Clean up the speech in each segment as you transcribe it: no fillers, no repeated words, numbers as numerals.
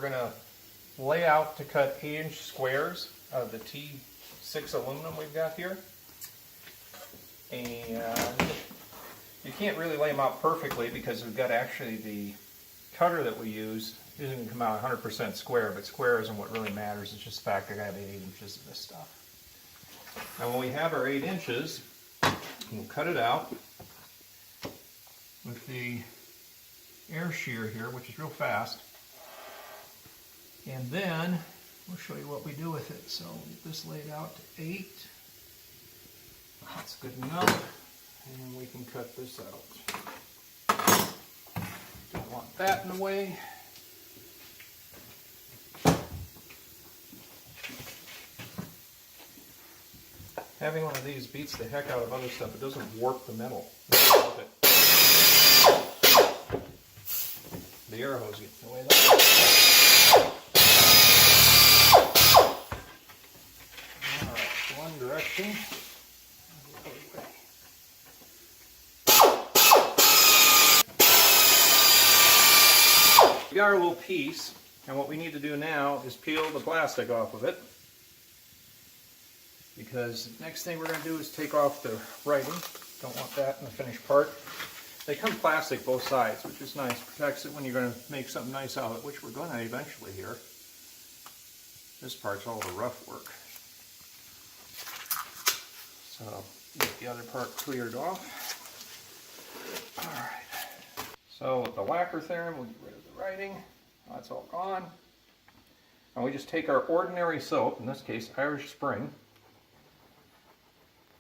going to lay out to cut 8-inch squares of the T6 aluminum we've got here. And you can't really lay them out perfectly because we've got actually the cutter that we use isn't going to come out 100% square, but square isn't what really matters. It's just the fact I got 8 inches of this stuff. Now when we have our 8 inches, we'll cut it out with the air shear here, which is real fast. And then we'll show you what we do with it. So we'll get this laid out to 8. That's good enough. And we can cut this out. Don't want that in the way. Having one of these beats the heck out of other stuff. It doesn't warp the metal. The air hose gets in the way of that. Alright, one direction. We got our little piece, and what we need to do now is peel the plastic off of it. Because the next thing we're going to do is take off the writing. Don't want that in the finished part. They come plastic both sides, which is nice. Protects it when you're going to make something nice out of it, which we're going to eventually here. This part's all the rough work. So get the other part cleared off. Alright. So with the lacquer theorem, we'll get rid of the writing. That's all gone. And we just take our ordinary soap, in this case Irish Spring.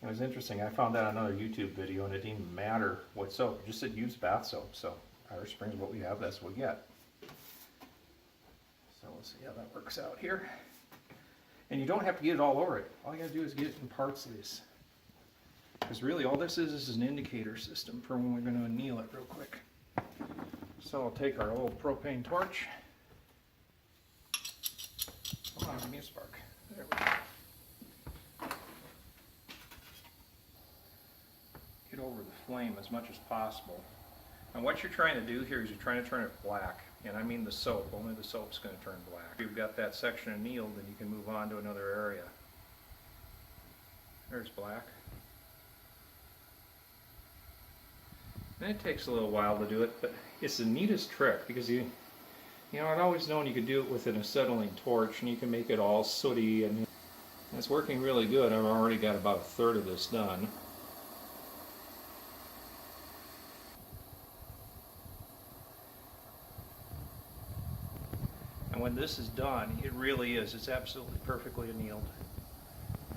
It was interesting, I found that on another YouTube video and it didn't even matter what soap, it just said use bath soap. So Irish Spring is what we have, that's what we get. So we'll see how that works out here. And you don't have to get it all over it. All you gotta do is get it in parts of this. Because really all this is an indicator system for when we're going to anneal it real quick. So I'll take our old propane torch. Come on, give me a spark. There we go. Get over the flame as much as possible. And what you're trying to do here is you're trying to turn it black. And I mean the soap, only the soap's going to turn black. If you've got that section annealed, then you can move on to another area. There's black. And it takes a little while to do it, but it's the neatest trick because you know, I'd always known you could do it with an acetylene torch and you can make it all sooty, and it's working really good. I've already got about a third of this done. And when this is done, it really is. It's absolutely perfectly annealed.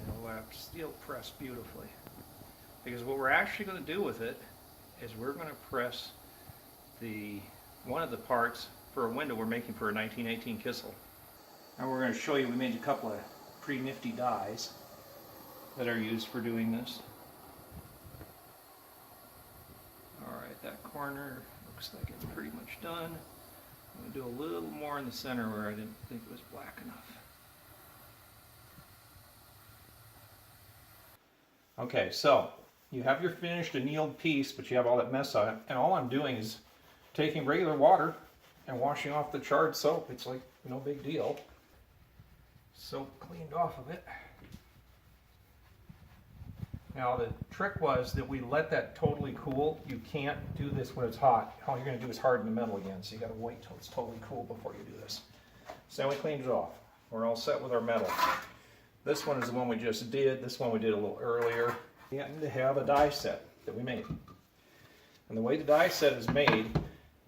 It'll steel press beautifully. Because what we're actually going to do with it is we're going to press one of the parts for a window we're making for a 1918 Kissel. Now we're going to show you we made a couple of pretty nifty dies that are used for doing this. Alright, that corner looks like it's pretty much done. I'm going to do a little more in the center where I didn't think it was black enough. Okay, so you have your finished annealed piece, but you have all that mess on it, and all I'm doing is taking regular water and washing off the charred soap. It's like no big deal. Soap cleaned off of it. Now the trick was that we let that totally cool. You can't do this when it's hot. All you're going to do is harden the metal again, so you got to wait till it's totally cool before you do this. So now we cleaned it off. We're all set with our metal. This one is the one we just did. This one we did a little earlier. We happen to have a die set that we made. And the way the die set is made,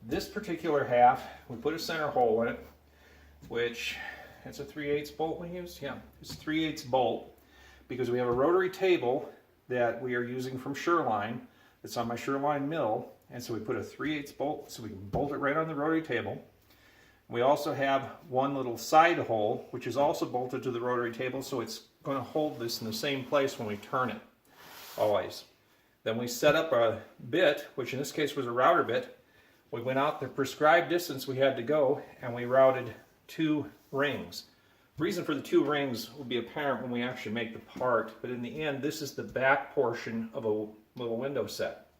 this particular half, we put a center hole in it, which it's a 3/8 bolt we used. Yeah, it's a 3/8 bolt because we have a rotary table that we are using from Shoreline. It's on my Shoreline mill, and so we put a 3/8 bolt so we can bolt it right on the rotary table. We also have one little side hole, which is also bolted to the rotary table, so it's going to hold this in the same place when we turn it, always. Then we set up a bit, which in this case was a router bit. We went out the prescribed distance we had to go, and we routed 2 rings. The reason for the 2 rings will be apparent when we actually make the part, but in the end, this is the back portion of a little window set.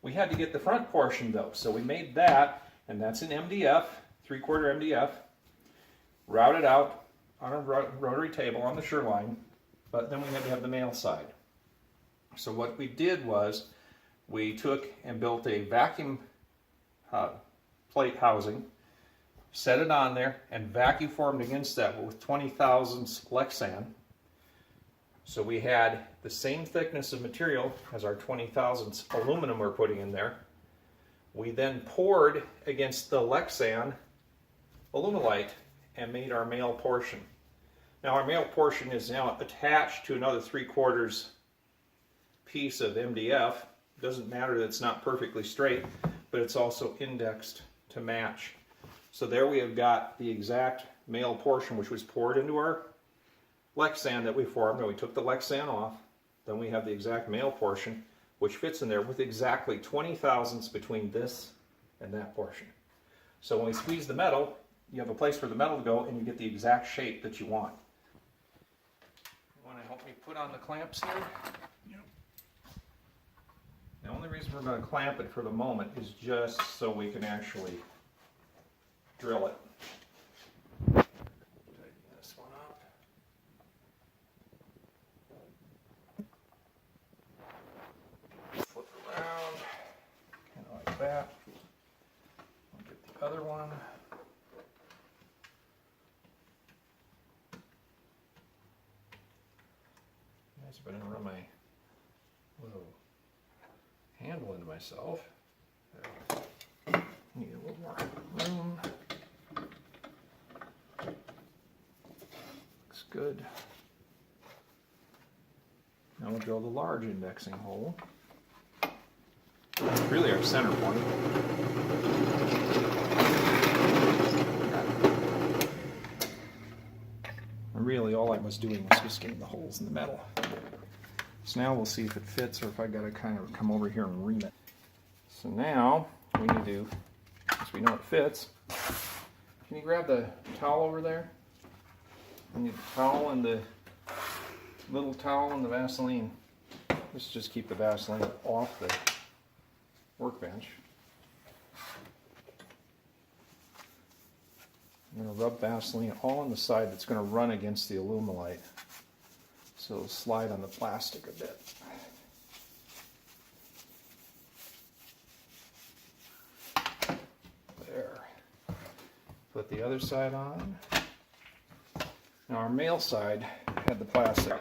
We had to get the front portion though, so we made that, and that's an MDF, 3/4 MDF, route it out on a rotary table on the shoreline, but then we had to have the male side. So what we did was we took and built a vacuum plate housing, set it on there, and vacuum formed against that with 20 thousandths Lexan. So we had the same thickness of material as our 20 thousandths aluminum we're putting in there. We then poured against the Lexan aluminite and made our male portion. Now our male portion is now attached to another 3/4 piece of MDF. It doesn't matter that it's not perfectly straight, but it's also indexed to match. So there we have got the exact male portion, which was poured into our Lexan that we formed. And we took the Lexan off. Then we have the exact male portion, which fits in there with exactly 20 thousandths between this and that portion. So when we squeeze the metal, you have a place for the metal to go, and you get the exact shape that you want. You want to help me put on the clamps here? Yep. The only reason we're going to clamp it for the moment is just so we can actually drill it. Tighten this one up. Flip around, kind of like that. I'll get the other one. Nice, but I didn't run my little handle into myself. Need a little more room. Looks good. Now we'll drill the large indexing hole. It's really our center point. And really all I was doing was just getting the holes in the metal. So now we'll see if it fits or if I gotta kind of come over here and ream it. So now we need to, since we know it fits, can you grab the towel over there? I need the towel and the little towel and the Vaseline. Let's just keep the Vaseline off the workbench. I'm going to rub Vaseline all on the side that's going to run against the aluminite, so it'll slide on the plastic a bit. There. Put the other side on. Now our male side had the plastic.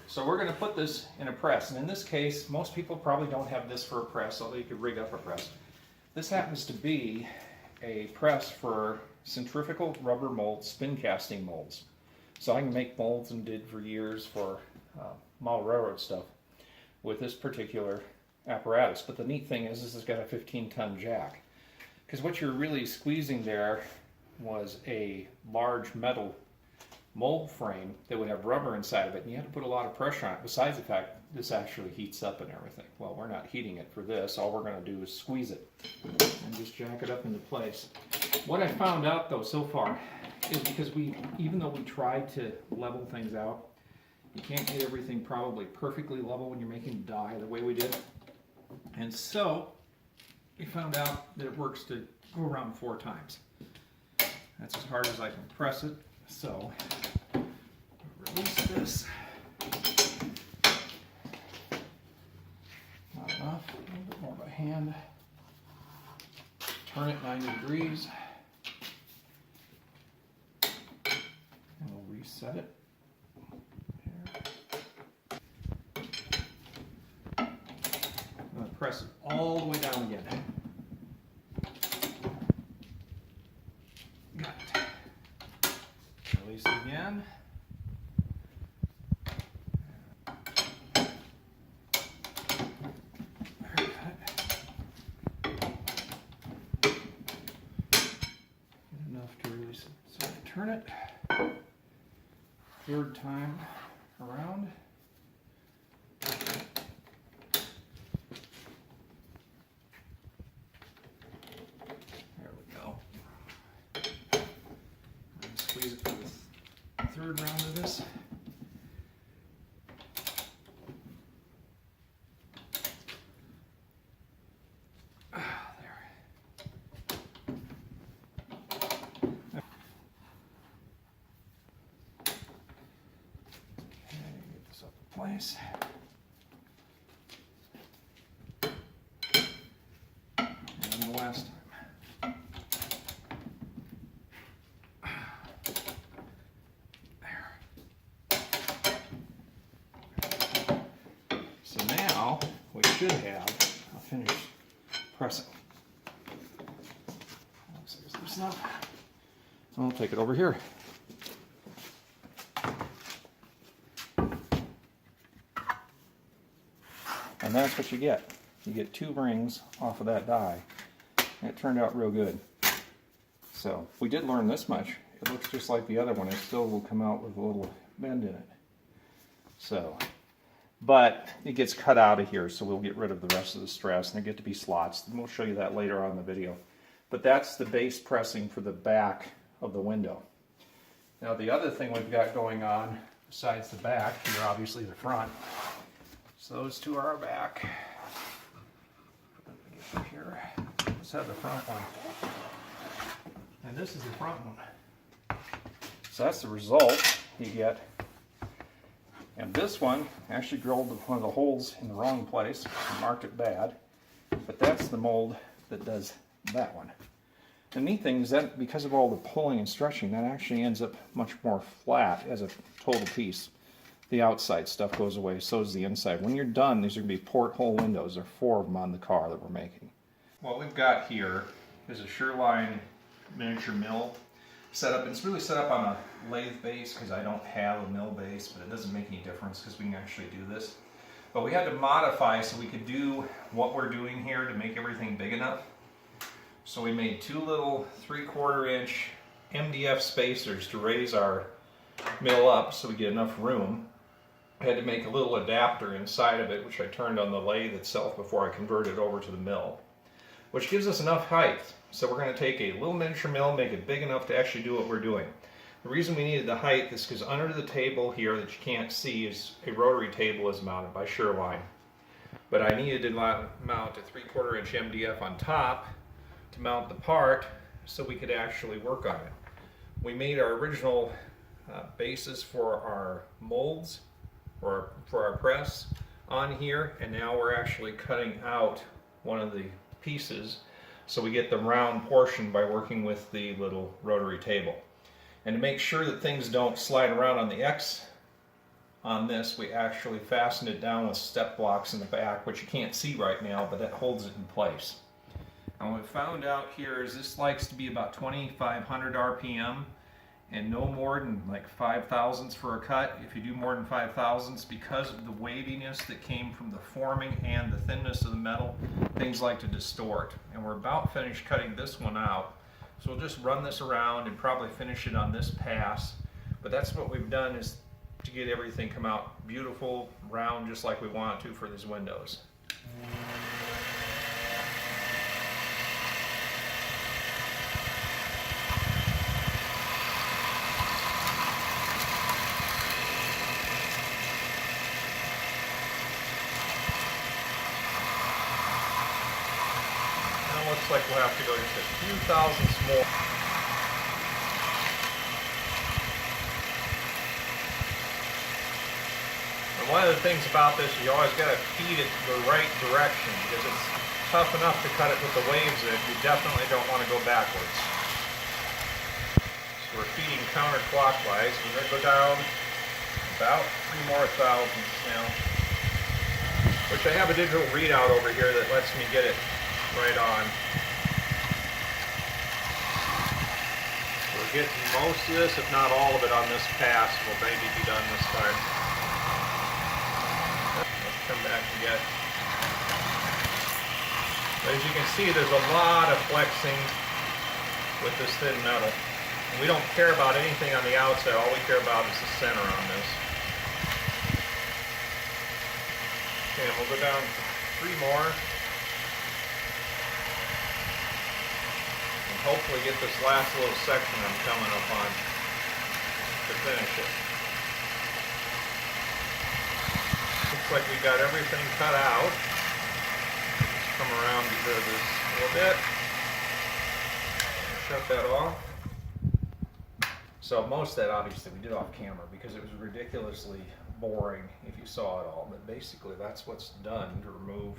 So we're going to put this in a press, and in this case most people probably don't have this for a press, although you could rig up a press. This happens to be a press for centrifugal rubber mold spin casting molds. So I can make molds and did for years for model railroad stuff with this particular apparatus. But the neat thing is this has got a 15-ton jack, because what you're really squeezing there was a large metal mold frame that would have rubber inside of it, and you had to put a lot of pressure on it, besides the fact this actually heats up and everything. Well, we're not heating it for this. All we're going to do is squeeze it and just jack it up into place. What I found out though so far is, because even though we tried to level things out, you can't get everything probably perfectly level when you're making die the way we did. And so we found out that it works to go around 4 times. That's as hard as I can press it. So release this. Not enough. A little bit more by hand. Turn it 90 degrees. And we'll reset it. I'm going to press it all the way down again. Got it. Release it again. Enough to release it. So I turn it 3rd time around. There we go. Squeeze it for the 3rd round of this. nice. And the last time. There. So now we should have a finished pressing. Looks like there's enough. I'll take it over here. And that's what you get. You get 2 rings off of that die. And it turned out real good. So we did learn this much. It looks just like the other one. It still will come out with a little bend in it. So, but it gets cut out of here, so we'll get rid of the rest of the stress, and they get to be slots. And we'll show you that later on in the video. But that's the base pressing for the back of the window. Now the other thing we've got going on, besides the back, here obviously the front. So those 2 are our back. Get here. Let's have the front one. And this is the front one. So that's the result you get. And this one actually drilled one of the holes in the wrong place and marked it bad. But that's the mold that does that one. The neat thing is that because of all the pulling and stretching, that actually ends up much more flat as a total piece. The outside stuff goes away, so does the inside. When you're done, these are going to be porthole windows. There are 4 of them on the car that we're making. What we've got here is a Sureline miniature mill set up. It's really set up on a lathe base because I don't have a mill base, but it doesn't make any difference because we can actually do this. But we had to modify so we could do what we're doing here to make everything big enough. So we made 2 little 3/4 inch MDF spacers to raise our mill up so we get enough room. I had to make a little adapter inside of it, which I turned on the lathe itself before I converted it over to the mill, which gives us enough height. So we're going to take a little miniature mill, make it big enough to actually do what we're doing. The reason we needed the height is because under the table here that you can't see is a rotary table is mounted by Sureline. But I needed to mount a 3/4 inch MDF on top to mount the part so we could actually work on it. We made our original bases for our molds or for our press on here, and now we're actually cutting out one of the pieces so we get the round portion by working with the little rotary table. And to make sure that things don't slide around on the X on this, we actually fastened it down with step blocks in the back, which you can't see right now, but that holds it in place. And what we found out here is this likes to be about 2,500 RPM and no more than like 5 thousandths for a cut. If you do more than 5 thousandths, because of the waviness that came from the forming and the thinness of the metal, things like to distort. And we're about finished cutting this one out. So we'll just run this around and probably finish it on this pass. But that's what we've done, is to get everything come out beautiful, round, just like we want it to for these windows. Looks like we'll have to go just a few thousandths more. And one of the things about this, you always got to feed it the right direction, because it's tough enough to cut it with the waves in. You definitely don't want to go backwards. So we're feeding counterclockwise. We're going to go down about 3 more thousandths now, which I have a digital readout over here that lets me get it right on. We're getting most of this, if not all of it, on this pass. We'll maybe be done this time. Let's come back and get. But as you can see, there's a lot of flexing with this thin metal. And we don't care about anything on the outside. All we care about is the center on this. Okay, and we'll go down 3 more. Hopefully get this last little section I'm coming up on to finish it. Looks like we got everything cut out. Let's come around to this a little bit. Shut that off. So most of that obviously we did off camera because it was ridiculously boring if you saw it all, but basically that's what's done to remove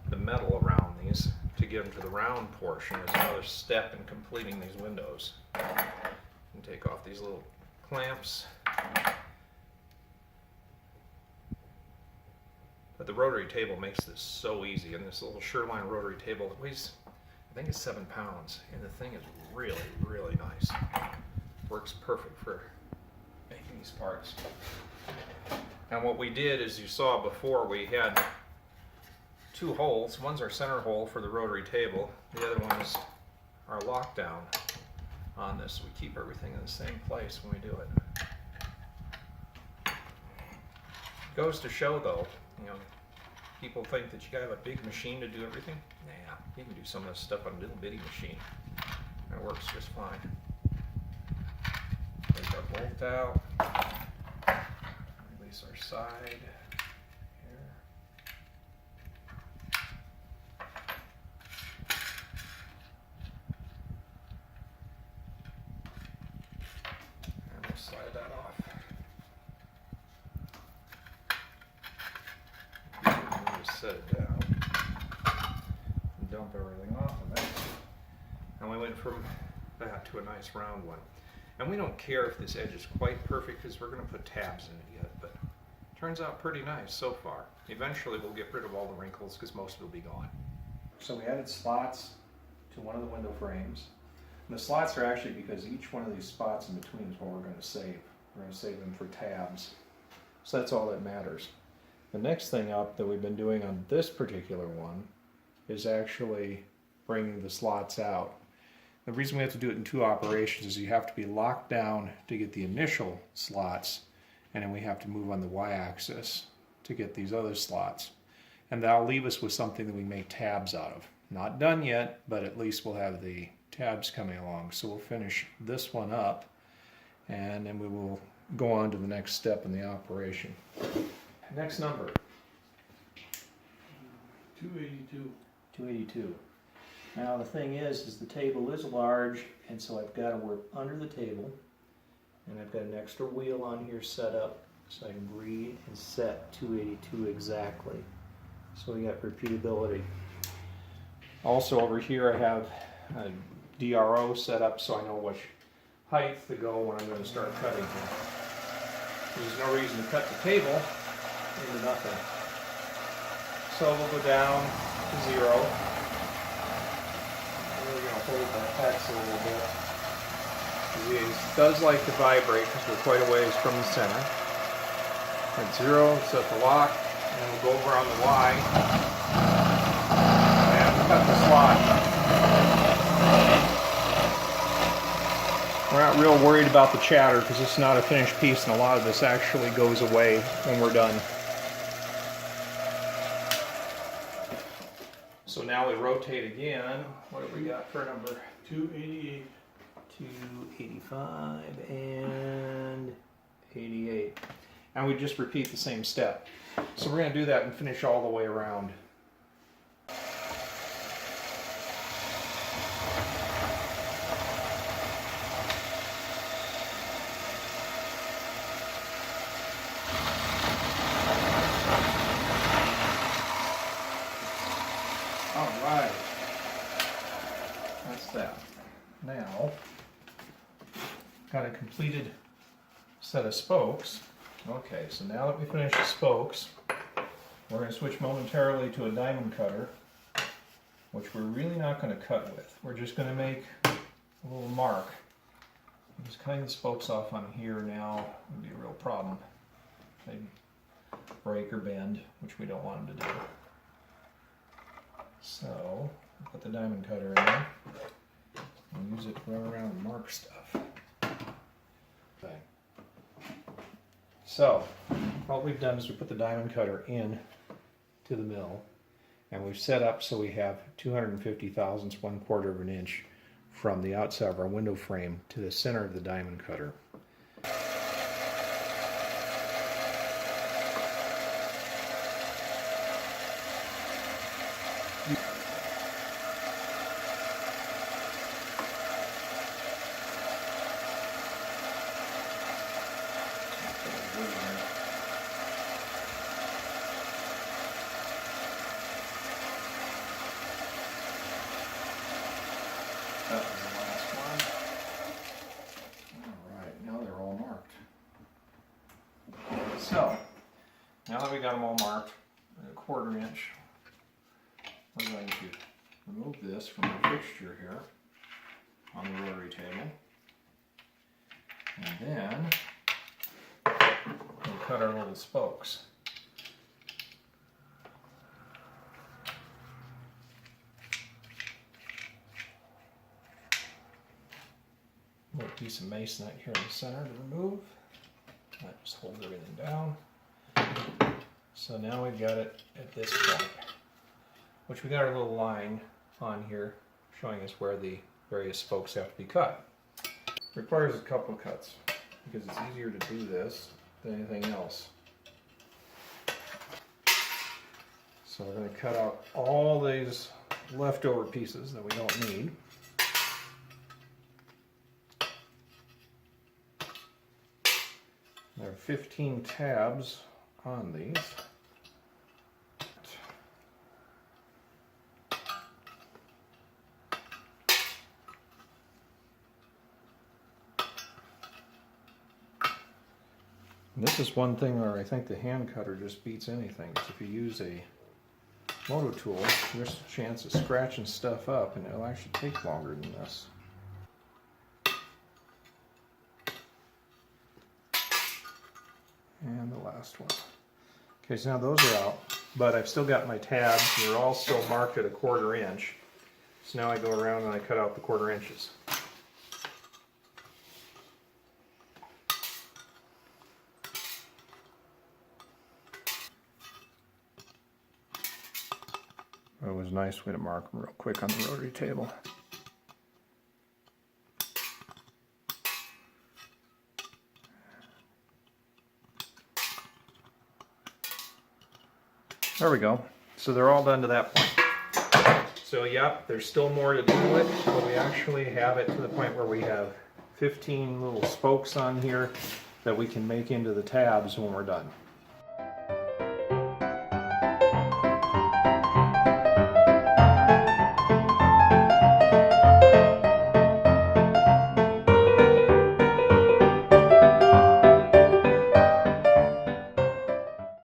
the metal around these to get them to the round portion is another step in completing these windows. And take off these little clamps. But the rotary table makes this so easy, and this little Sherline rotary table that weighs, I think it's 7 pounds, and the thing is really, really nice. Works perfect for making these parts. And what we did, as you saw before, we had 2 holes. One's our center hole for the rotary table. The other one is our lockdown on this. So we keep everything in the same place when we do it. Goes to show though, you know, people think that you gotta have a big machine to do everything. Nah, you can do some of this stuff on a little bitty machine. And it works just fine. Take our bolt out. Release our side. Slide that off. Just set it down. And dump everything off of that. And we went from that to a nice round one. And we don't care if this edge is quite perfect because we're going to put tabs in it yet, but it turns out pretty nice so far. Eventually we'll get rid of all the wrinkles because most of it will be gone. So we added slots to one of the window frames. And the slots are actually because each one of these spots in between is what we're going to save. We're going to save them for tabs. So that's all that matters. The next thing up that we've been doing on this particular one is actually bringing the slots out. The reason we have to do it in 2 operations is you have to be locked down to get the initial slots, and then we have to move on the y-axis to get these other slots. And that'll leave us with something that we make tabs out of. Not done yet, but at least we'll have the tabs coming along. So we'll finish this one up, and then we will go on to the next step in the operation. Next number. 282. 282. Now the thing is the table is large, and so I've got to work under the table, and I've got an extra wheel on here set up so I can read and set 282 exactly. So we got repeatability. Also over here I have a DRO set up so I know which height to go when I'm going to start cutting here. There's no reason to cut the table into nothing. So we'll go down to 0. We're going to hold that hex a little bit. It does like to vibrate because we're quite a ways from the center. At 0, set the lock, and then we'll go over on the Y and cut the slot. We're not real worried about the chatter because it's not a finished piece, and a lot of this actually goes away when we're done. So now we rotate again. What have we got for a number? 288. 285 and 88. And we just repeat the same step. So we're going to do that and finish all the way around. Alright, that's that. Now, got a completed set of spokes. Okay, so now that we finished the spokes, we're going to switch momentarily to a diamond cutter, which we're really not going to cut with. We're just going to make a little mark. Just cutting the spokes off on here now would be a real problem. They break or bend, which we don't want them to do. So, put the diamond cutter in there and use it to run around and mark stuff. Okay. So, what we've done is we put the diamond cutter in to the mill, and we've set up so we have 250 thousandths, 1/4 of an inch from the outside of our window frame to the center of the diamond cutter. That was the last one. Alright, now they're all marked. So, now that we got them all marked, a 1/4 inch, we're going to remove this from the fixture here on the rotary table. And then we'll cut our little spokes. A little piece of masonite here in the center to remove. That just holds everything down. So now we've got it at this point, which we got our little line on here showing us where the various spokes have to be cut. Requires a couple of cuts because it's easier to do this than anything else. So we're going to cut out all these leftover pieces that we don't need. There are 15 tabs on these. And this is one thing where I think the hand cutter just beats anything. If you use a moto tool, there's a chance of scratching stuff up, and it'll actually take longer than this. And the last one. Okay, so now those are out, but I've still got my tabs. They're all still marked at a 1/4 inch. So now I go around and I cut out the 1/4 inches. It was a nice way to mark them real quick on the rotary table. There we go. So they're all done to that point. So yep, there's still more to do with it, but we actually have it to the point where we have 15 little spokes on here that we can make into the tabs when we're done.